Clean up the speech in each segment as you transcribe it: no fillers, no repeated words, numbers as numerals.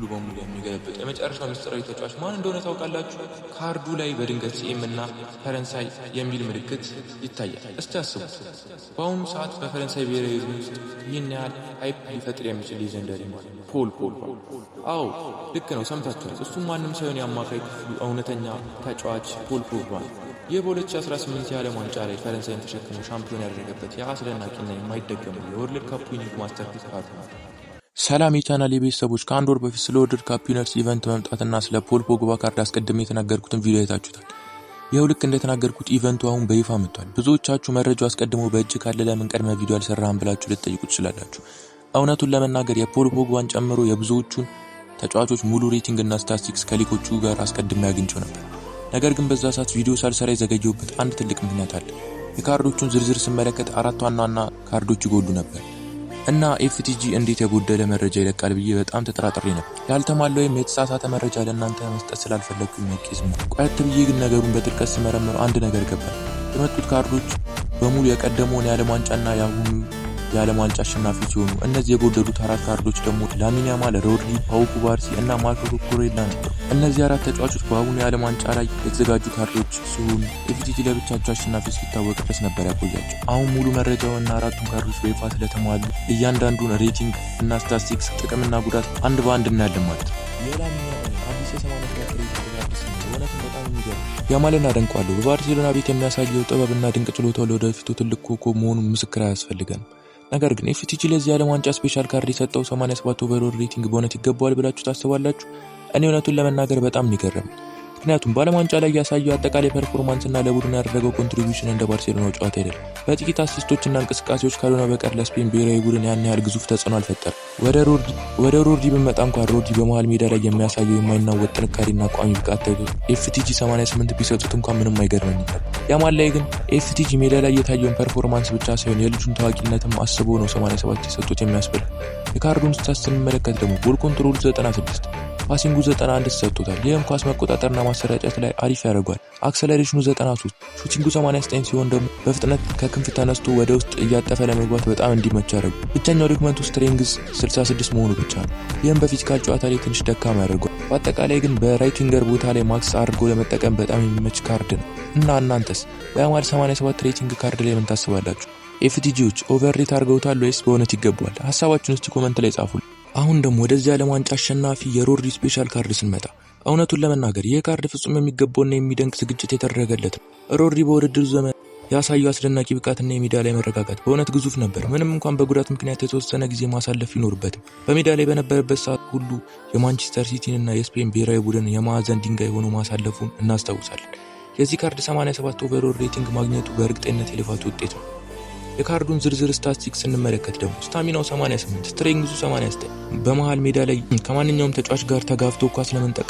ሙሉ በሙሉ የሚገለብጥ የመጨረሻው ምስጢራዊ ተጫዋች ማን እንደሆነ ታውቃላችሁ? ካርዱ ላይ በድንገት ሲኤም እና ፈረንሳይ የሚል ምልክት ይታያል። እስቲ አስቡት። በአሁኑ ሰዓት በፈረንሳይ ብሔራዊ ቡድን ውስጥ ይህን ያህል ሃይፕ ሊፈጥር የሚችል ሌጀንደሪ ማለት ፖል ፖግባ። አዎ ልክ ነው፣ ሰምታችኋል። እሱም ማንም ሳይሆን የአማካይ ክፍሉ እውነተኛ ተጫዋች ፖል ፖግባ ነው። ይህ በ2018 የዓለም ዋንጫ ላይ ፈረንሳይን ተሸክሞ ሻምፒዮን ያደረገበት የአስደናቂና የማይደገመው የወርልድ ካፕ ዊኒንግ ማስተርፒስ ካርድ ነው። ሰላም የቻናል የቤተሰቦች፣ ከአንድ ወር በፊት ስለ ወርልድ ካፕ ዊነርስ ኢቨንት መምጣትና ስለ ፖል ፖግባ ካርድ አስቀድሜ የተናገርኩትን ቪዲዮ አይታችሁታል። ይኸው ልክ እንደተናገርኩት ኢቨንቱ አሁን በይፋ መጥቷል። ብዙዎቻችሁ መረጃው አስቀድሞ በእጅ ካለ ለምን ቀድመ ቪዲዮ አልሰራህም ብላችሁ ልትጠይቁ ትችላላችሁ። እውነቱን ለመናገር የፖል ፖግባን ጨምሮ የብዙዎቹን ተጫዋቾች ሙሉ ሬቲንግ እና ስታቲስቲክስ ከሊኮቹ ጋር አስቀድሜ አግኝቼው ነበር። ነገር ግን በዛ ሰዓት ቪዲዮ ሳልሰራ የዘገየሁበት አንድ ትልቅ ምክንያት አለ። የካርዶቹን ዝርዝር ስመለከት 4 ዋና ካርዶች ይጎሉ ነበር እና ኤፍቲጂ እንዴት የጎደለ መረጃ ይለቃል ብዬ በጣም ተጠራጥሬ ነበር። ያልተሟላ ወይም የተሳሳተ መረጃ ለእናንተ መስጠት ስላልፈለግኩኝ መቄዝም ነው። ቆየት ብዬ ግን ነገሩን በጥልቀት ስመረምረው አንድ ነገር ገባኝ። የመጡት ካርዶች በሙሉ የቀደመውን የዓለም ዋንጫና የአሁኑ የዓለም ዋንጫ አሸናፊ ሲሆኑ እነዚህ የጎደሉት 4 ካርዶች ደግሞ ላሚን ያማል፣ ሮድሪ፣ ፓው ኩባርሲ እና ማርኮ ኩኩሬላ ነበሩ። እነዚህ 4 ተጫዋቾች በአሁኑ የዓለም ዋንጫ ላይ የተዘጋጁ ካርዶች ሲሆኑ ኤፍቲጂ ለብቻቸው አሸናፊ እስኪታወቅ ድረስ ነበር ያቆያቸው። አሁን ሙሉ መረጃውና 4ቱም ካርዶች በይፋ ስለተሟሉ እያንዳንዱን ሬቲንግ እና ስታቲስቲክስ ጥቅምና ጉዳት አንድ በአንድ እናያለን ማለት ነው። የላሚን ያማል አዲስ የ80 በጣም የሚገርም ያማልን አደንቀዋለሁ። በባርሴሎና ቤት የሚያሳየው ጥበብና ድንቅ ችሎታው ለወደፊቱ ትልቅ ኮከብ መሆኑን ምስክር አያስፈልገንም። ነገር ግን ኤፍቲጂ ለዚህ ዓለም ዋንጫ ስፔሻል ካርድ የሰጠው 87 ኦቨርኦል ሬቲንግ በእውነት ይገባዋል ብላችሁ ታስባላችሁ? እኔ እውነቱን ለመናገር በጣም የሚገርም። ምክንያቱም በዓለም ዋንጫ ላይ ያሳየው አጠቃላይ ፐርፎርማንስ እና ለቡድን ያደረገው ኮንትሪቢዩሽን እንደ ባርሴሎናው ጨዋታ አይደለም። በጥቂት አሲስቶችና እንቅስቃሴዎች ካልሆነ በቀር ለስፔን ብሔራዊ ቡድን ያን ያህል ግዙፍ ተጽዕኖ አልፈጠረም። ወደ ሮድሪ ብንመጣ እንኳን ሮድሪ በመሃል ሜዳ ላይ የሚያሳየው የማይናወጥ ጥንካሬና ቋሚ ብቃት ኤፍቲጂ 88 ቢሰጡት እንኳን ምንም አይገርመኝም። ያማል ላይ ግን ኤፍቲጂ ሜዳ ላይ የታየውን ፐርፎርማንስ ብቻ ሳይሆን የልጁን ታዋቂነትም አስቦ ነው 87 የሰጡት የሚያስብል። የካርዱን ስታትስ ስንመለከት ደግሞ ቦል ኮንትሮል 96፣ ፓሲንጉ 91 ተሰጥቶታል። ይህም ኳስ መቆጣጠርና ማሰራጨት ላይ አሪፍ ያደርጓል። አክሰለሬሽኑ 93፣ ሹቲንጉ 89 ሲሆን ደግሞ በፍጥነት ከክንፍ ተነስቶ ወደ ውስጥ እያጠፈ ለመግባት በጣም እንዲመች ያደርጉ። ብቸኛው ድክመቱ ስትሬንግዝ 66 መሆኑ ብቻ ነው። ይህም በፊዚካል ጨዋታ ላይ ትንሽ ደካማ ያደርጓል። በአጠቃላይ ግን በራይት ዊንገር ቦታ ላይ ማክስ አድርጎ ለመጠቀም በጣም የሚመች ካርድ ነው። እና እናንተስ በያማል 87 ሬቲንግ ካርድ ላይ ምን ታስባላችሁ? ኤፍቲጂዎች ኦቨርሬት አድርገውታል ወይስ በእውነት ይገባዋል? ሀሳባችሁን እስቲ ኮመንት ላይ ጻፉልኝ። አሁን ደግሞ ወደዚህ ዓለም ዋንጫ አሸናፊ የሮድሪ ስፔሻል ካርድ ስንመጣ እውነቱን ለመናገር ይህ ካርድ ፍጹም የሚገባውና የሚደንቅ ዝግጅት የተደረገለት ነው። ሮድሪ በውድድሩ ዘመን ያሳየው አስደናቂ ብቃትና የሜዳ ላይ መረጋጋት በእውነት ግዙፍ ነበር። ምንም እንኳን በጉዳት ምክንያት የተወሰነ ጊዜ ማሳለፍ ይኖርበትም በሜዳ ላይ በነበረበት ሰዓት ሁሉ የማንቸስተር ሲቲንና የስፔን ብሔራዊ ቡድን የማዕዘን ድንጋይ ሆኖ ማሳለፉን እናስታውሳለን። የዚህ ካርድ 87 ኦቨርኦል ሬቲንግ ማግኘቱ በእርግጠኝነት የልፋቱ ውጤት ነው። የካርዱን ዝርዝር ስታቲስቲክስ ስንመለከት ደግሞ ስታሚናው 88፣ ስትሬንግዙ 89፣ በመሃል ሜዳ ላይ ከማንኛውም ተጫዋች ጋር ተጋፍቶ ኳስ ለመንጠቅ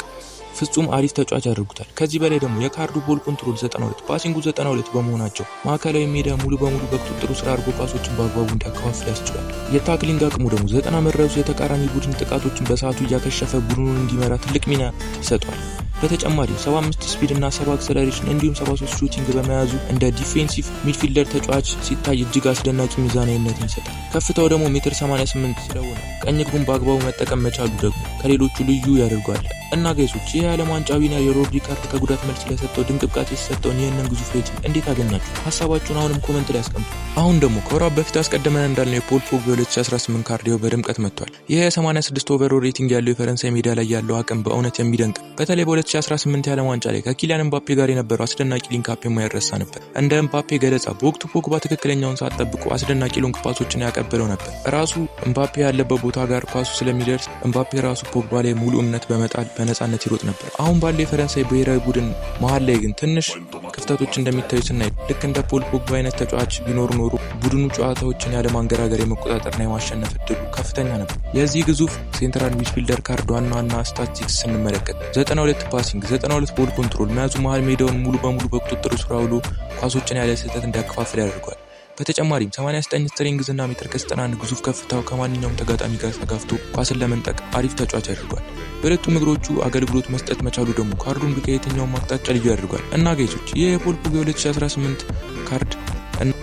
ፍጹም አሪፍ ተጫዋች ያደርጉታል። ከዚህ በላይ ደግሞ የካርዱ ቦል ኮንትሮል 92፣ ፓሲንጉ 92 በመሆናቸው ማዕከላዊ ሜዳ ሙሉ በሙሉ በቁጥጥሩ ስራ አድርጎ ኳሶችን በአግባቡ እንዲያከፋፍል ያስችላል። የታክሊንግ አቅሙ ደግሞ 90 መድረሱ የተቃራኒ ቡድን ጥቃቶችን በሰዓቱ እያከሸፈ ቡድኑን እንዲመራ ትልቅ ሚና ይሰጧል። በተጨማሪም 75 ስፒድ እና 70 አክሰለሬሽን እንዲሁም 73 ሹቲንግ በመያዙ እንደ ዲፌንሲቭ ሚድፊልደር ተጫዋች ሲታይ እጅግ አስደናቂ ሚዛናዊነትን ይሰጣል። ከፍታው ደግሞ 1.88 ስለሆነ ቀኝ እግሩን በአግባቡ መጠቀም መቻሉ ደግሞ ከሌሎቹ ልዩ ያደርገዋል። እና ጋይሶች ይህ የዓለም ዋንጫ ዊነር የሮድሪ ካርድ ከጉዳት መልስ ለሰጠው ድንቅ ብቃት የተሰጠውን ይህንን ግዙፍ ሬቲንግ እንዴት አገኛችሁ? ሀሳባችሁን አሁንም ኮመንት ላይ አስቀምጡ። አሁን ደግሞ ከወራት በፊት አስቀድመን እንዳልነው የፖል ፖግባ 2018 ካርድ በድምቀት መጥቷል። ይህ የ86 ኦቨርኦል ሬቲንግ ያለው የፈረንሳይ ሜዳ ላይ ያለው አቅም በእውነት የሚደንቅ በተለይ በ2018 የዓለም ዋንጫ ላይ ከኪሊያን ኤምባፔ ጋር የነበረው አስደናቂ ሊንክአፕ የማይረሳ ነበር። እንደ ኤምባፔ ገለጻ በወቅቱ ፖግባ ትክክለኛውን ሰዓት ጠብቆ አስደናቂ ሎንግ ፓሶችን ያቀበለው ነበር። ራሱ ኤምባፔ ያለበት ቦታ ጋር ኳሱ ስለሚደርስ ኤምባፔ ራሱ ፖግባ ላይ ሙሉ እምነት በመጣል በነጻነት ይሮጥ ነበር። አሁን ባለው የፈረንሳይ ብሔራዊ ቡድን መሃል ላይ ግን ትንሽ ክፍተቶች እንደሚታዩ ስናይ ልክ እንደ ፖል ፖግባ አይነት ተጫዋች ቢኖር ኖሮ ቡድኑ ጨዋታዎችን ያለ ማንገራገር የመቆጣጠርና የማሸነፍ እድሉ ከፍተኛ ነበር። የዚህ ግዙፍ ሴንትራል ሚድፊልደር ካርድ ዋና ስታቲስቲክስ ስንመለከት 92 ፓሲንግ፣ 92 ቦል ኮንትሮል መያዙ መሃል ሜዳውን ሙሉ በሙሉ በቁጥጥሩ ስር አውሎ ኳሶችን ያለ ስህተት እንዲያከፋፍል ያደርገዋል። በተጨማሪም 89 ስትሬንግዝ እና ሜትር ከ91 ግዙፍ ከፍታው ከማንኛውም ተጋጣሚ ጋር ተጋፍቶ ኳስን ለመንጠቅ አሪፍ ተጫዋች ያደርገዋል። በሁለቱም እግሮቹ አገልግሎት መስጠት መቻሉ ደግሞ ካርዱን ከየትኛውም አቅጣጫ ልዩ ያደርገዋል። እና ጋይሶች ይህ የፖል ፖግባ 2018 ካርድ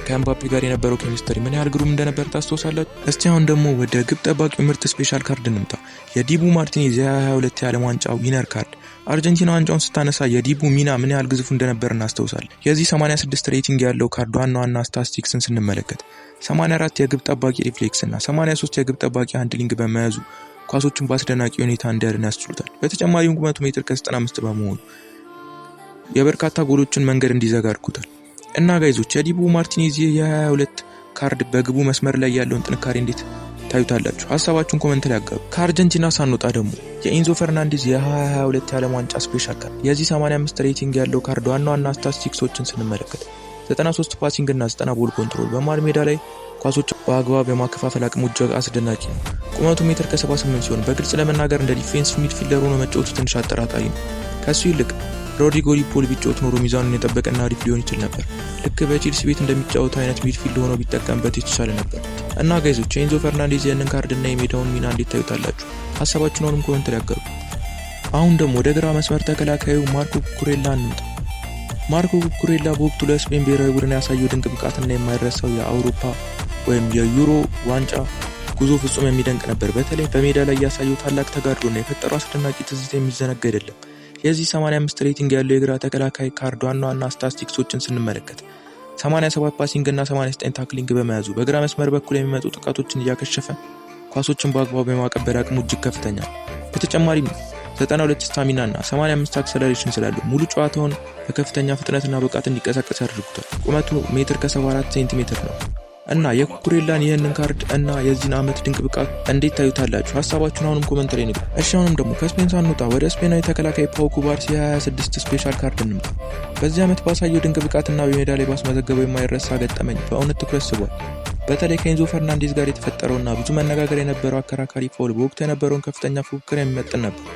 ከኤምባፔ ጋር የነበረው ኬሚስትሪ ምን ያህል ግሩም እንደነበር ታስታውሳላችሁ። እስቲ አሁን ደግሞ ወደ ግብ ጠባቂው ምርጥ ስፔሻል ካርድ እንምጣ። የዲቡ ማርቲኔዝ የ2022 የዓለም ዋንጫ ዊነር ካርድ። አርጀንቲና ዋንጫውን ስታነሳ የዲቡ ሚና ምን ያህል ግዙፍ እንደነበር እናስታውሳለን። የዚህ 86 ሬቲንግ ያለው ካርድ ዋና ስታቲስቲክስን ስንመለከት 84 የግብ ጠባቂ ሪፍሌክስ እና 83 የግብ ጠባቂ ሃንድሊንግ በመያዙ ኳሶችን በአስደናቂ ሁኔታ እንዲያድን ያስችሉታል። በተጨማሪም ቁመቱ ሜትር ከ95 በመሆኑ የበርካታ ጎሎችን መንገድ እንዲዘጋ አድርጎታል። እና ጋይዞች የዲቡ ማርቲኔዝ የ22 ካርድ በግቡ መስመር ላይ ያለውን ጥንካሬ እንዴት ታዩታላችሁ? ሀሳባችሁን ኮሜንት ላይ አጋሩ። ከአርጀንቲና ሳንወጣ ደግሞ የኢንዞ ፈርናንዴዝ የ2022 የዓለም ዋንጫ ስፔሻል ካርድ። የዚህ 85 ሬቲንግ ያለው ካርድ ዋና ስታቲስቲክሶችን ስንመለከት 93 ፓሲንግ እና 90 ቦል ኮንትሮል፣ በመሃል ሜዳ ላይ ኳሶች በአግባብ የማከፋፈል አቅሙ እጅግ አስደናቂ ነው። ቁመቱ ሜትር ከ78 ሲሆን በግልጽ ለመናገር እንደ ዲፌንስ ሚድፊልደር ሆኖ መጫወቱ ትንሽ አጠራጣሪ ነው። ከሱ ይልቅ ሮድሪጎ ዲፖል ቢጫወት ኖሮ ሚዛኑን የጠበቀና አሪፍ ሊሆን ይችል ነበር። ልክ በቼልሲ ቤት እንደሚጫወተው አይነት ሚድፊልድ ሆኖ ቢጠቀምበት የተሻለ ነበር። እና ጋይዞች የኢንዞ ፈርናንዴዝ ያንን ካርድ እና የሜዳውን ሚና እንዴት ታዩታላችሁ? ሀሳባችሁን አሁንም ኮሜንት ላይ አጋሩ። አሁን ደግሞ ወደ ግራ መስመር ተከላካዩ ማርኮ ኩኩሬላ እንምጣ። ማርኮ ኩኩሬላ በወቅቱ ለስፔን ብሔራዊ ቡድን ያሳየው ድንቅ ብቃትና የማይረሳው የአውሮፓ ወይም የዩሮ ዋንጫ ጉዞ ፍጹም የሚደንቅ ነበር። በተለይ በሜዳ ላይ ያሳየው ታላቅ ተጋድሎና የፈጠረው አስደናቂ ትዝታ የሚዘነጋ አይደለም። የዚህ 85 ሬቲንግ ያለው የግራ ተከላካይ ካርድ ዋና ስታቲስቲክሶችን ስንመለከት 87 ፓሲንግ እና 89 ታክሊንግ በመያዙ በግራ መስመር በኩል የሚመጡ ጥቃቶችን እያከሸፈ ኳሶችን በአግባቡ የማቀበል አቅሙ እጅግ ከፍተኛ ነው። በተጨማሪም 92 ስታሚና እና 85 አክሰለሬሽን ስላለው ሙሉ ጨዋታውን በከፍተኛ ፍጥነትና ብቃት እንዲቀሳቀስ አድርጉታል። ቁመቱ ሜትር ከ74 ሴንቲሜትር ነው። እና የኩኩሬላን ይህንን ካርድ እና የዚህን ዓመት ድንቅ ብቃት እንዴት ታዩታላችሁ? ሀሳባችሁን አሁንም ኮሜንት ላይ ንገሩ። እሺ አሁንም ደግሞ ከስፔን ሳንወጣ ወደ ስፔናዊ ተከላካይ ፓው ኩባርሲ የ26 ስፔሻል ካርድ እንምጣ። በዚህ ዓመት ባሳየው ድንቅ ብቃትና በሜዳ ላይ ባስመዘገበው የማይረሳ ገጠመኝ በእውነት ትኩረት ስቧል። በተለይ ከኢንዞ ፈርናንዴዝ ጋር የተፈጠረውና ብዙ መነጋገር የነበረው አከራካሪ ፋውል በወቅቱ የነበረውን ከፍተኛ ፉክክር የሚመጥን ነበር።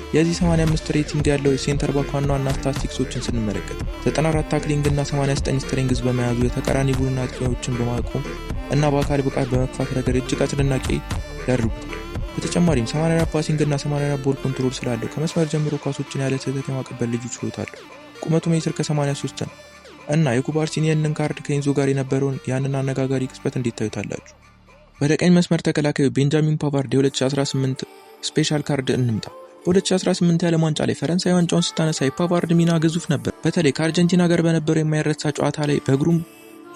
የዚህ 85 ሬቲንግ ያለው የሴንተር ባክ ዋና ስታቲስቲክሶችን ስንመለከት 94 ታክሊንግ እና 89 ስትሪንግዝ በመያዙ የተቃራኒ ቡድን አጥቂዎችን በማቆም እና በአካል ብቃት በመግፋት ረገድ እጅግ አስደናቂ ያደርጉታል። በተጨማሪም 84 ፓሲንግ እና 84 ቦል ኮንትሮል ስላለው ከመስመር ጀምሮ ኳሶችን ያለ ስህተት የማቀበል ልዩ ችሎታ አለው። ቁመቱ ሜትር ከ83 ነው። እና የኩባርሲን ይህንን ካርድ ከኢንዞ ጋር የነበረውን ያንን አነጋጋሪ ቅጽበት እንዴት ታዩታላችሁ? ወደ ቀኝ መስመር ተከላካዩ ቤንጃሚን ፓቫርድ የ2018 ስፔሻል ካርድ እንምጣ። በ2018 የዓለም ዋንጫ ላይ ፈረንሳይ ዋንጫውን ስታነሳ የፓቫርድ ሚና ግዙፍ ነበር። በተለይ ከአርጀንቲና ጋር በነበረው የማይረሳ ጨዋታ ላይ በእግሩም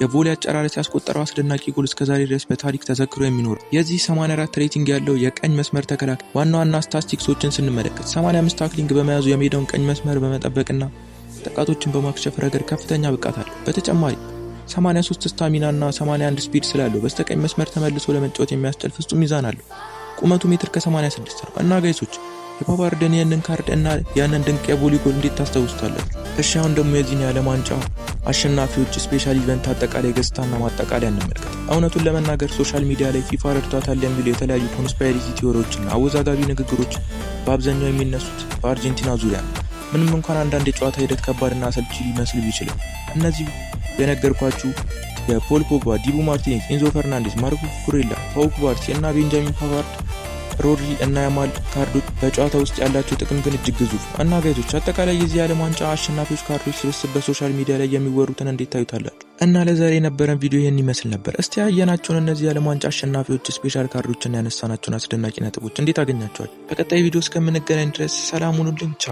የቮሊ አጨራረስ ያስቆጠረው አስደናቂ ጎል እስከዛሬ ድረስ በታሪክ ተዘክሮ የሚኖር። የዚህ 84 ሬቲንግ ያለው የቀኝ መስመር ተከላካይ ዋና ስታቲስቲክሶችን ስንመለከት 85 ታክሊንግ በመያዙ የሜዳውን ቀኝ መስመር በመጠበቅና ጥቃቶችን በማክሸፍ ረገድ ከፍተኛ ብቃት አለው። በተጨማሪ 83 ስታሚና እና 81 ስፒድ ስላለው በስተቀኝ መስመር ተመልሶ ለመጫወት የሚያስችል ፍጹም ሚዛን አለው። ቁመቱ ሜትር ከ86 ነው። እና ጋይሶች የፓቫርድን ያንን ካርድ እና ያንን ድንቅ የቮሊ ጎል እንዴት ታስታውሱታላችሁ? እሺ አሁን ደግሞ የዚህን የዓለም ዋንጫ አሸናፊዎች ስፔሻል ኢቨንት አጠቃላይ ገጽታና ማጠቃለያ እንመልከት። እውነቱን ለመናገር ሶሻል ሚዲያ ላይ ፊፋ ረድቷታል የሚሉ የተለያዩ ኮንስፓይሬሲ ቲዎሪዎችና አወዛጋቢ ንግግሮች በአብዛኛው የሚነሱት በአርጀንቲና ዙሪያ ነው። ምንም እንኳን አንዳንድ የጨዋታ ሂደት ከባድና አሰልቺ ሊመስል ቢችልም እነዚህ የነገርኳችሁ የፖል ፖግባ፣ ዲቡ ማርቲኔዝ፣ ኢንዞ ፈርናንዴዝ፣ ማርኮ ኩኩሬላ፣ ፓው ኩባርሲ እና ቤንጃሚን ፓቫርድ፣ ሮድሪ እና ያማል ካርዶች በጨዋታ ውስጥ ያላቸው ጥቅም ግን እጅግ ግዙፍ እና ጋይዞች አጠቃላይ የዚህ የዓለም ዋንጫ አሸናፊዎች ካርዶች ስብስብ በሶሻል ሚዲያ ላይ የሚወሩትን እንዴት ታዩታላችሁ? እና ለዛሬ የነበረን ቪዲዮ ይህን ይመስል ነበር። እስቲ ያየናቸውን እነዚህ የዓለም ዋንጫ አሸናፊዎች ስፔሻል ካርዶችን ያነሳናቸውን አስደናቂ ነጥቦች እንዴት አገኛቸዋል? በቀጣይ ቪዲዮ እስከምንገናኝ ድረስ ሰላም ሁኑልኝ። ቻው።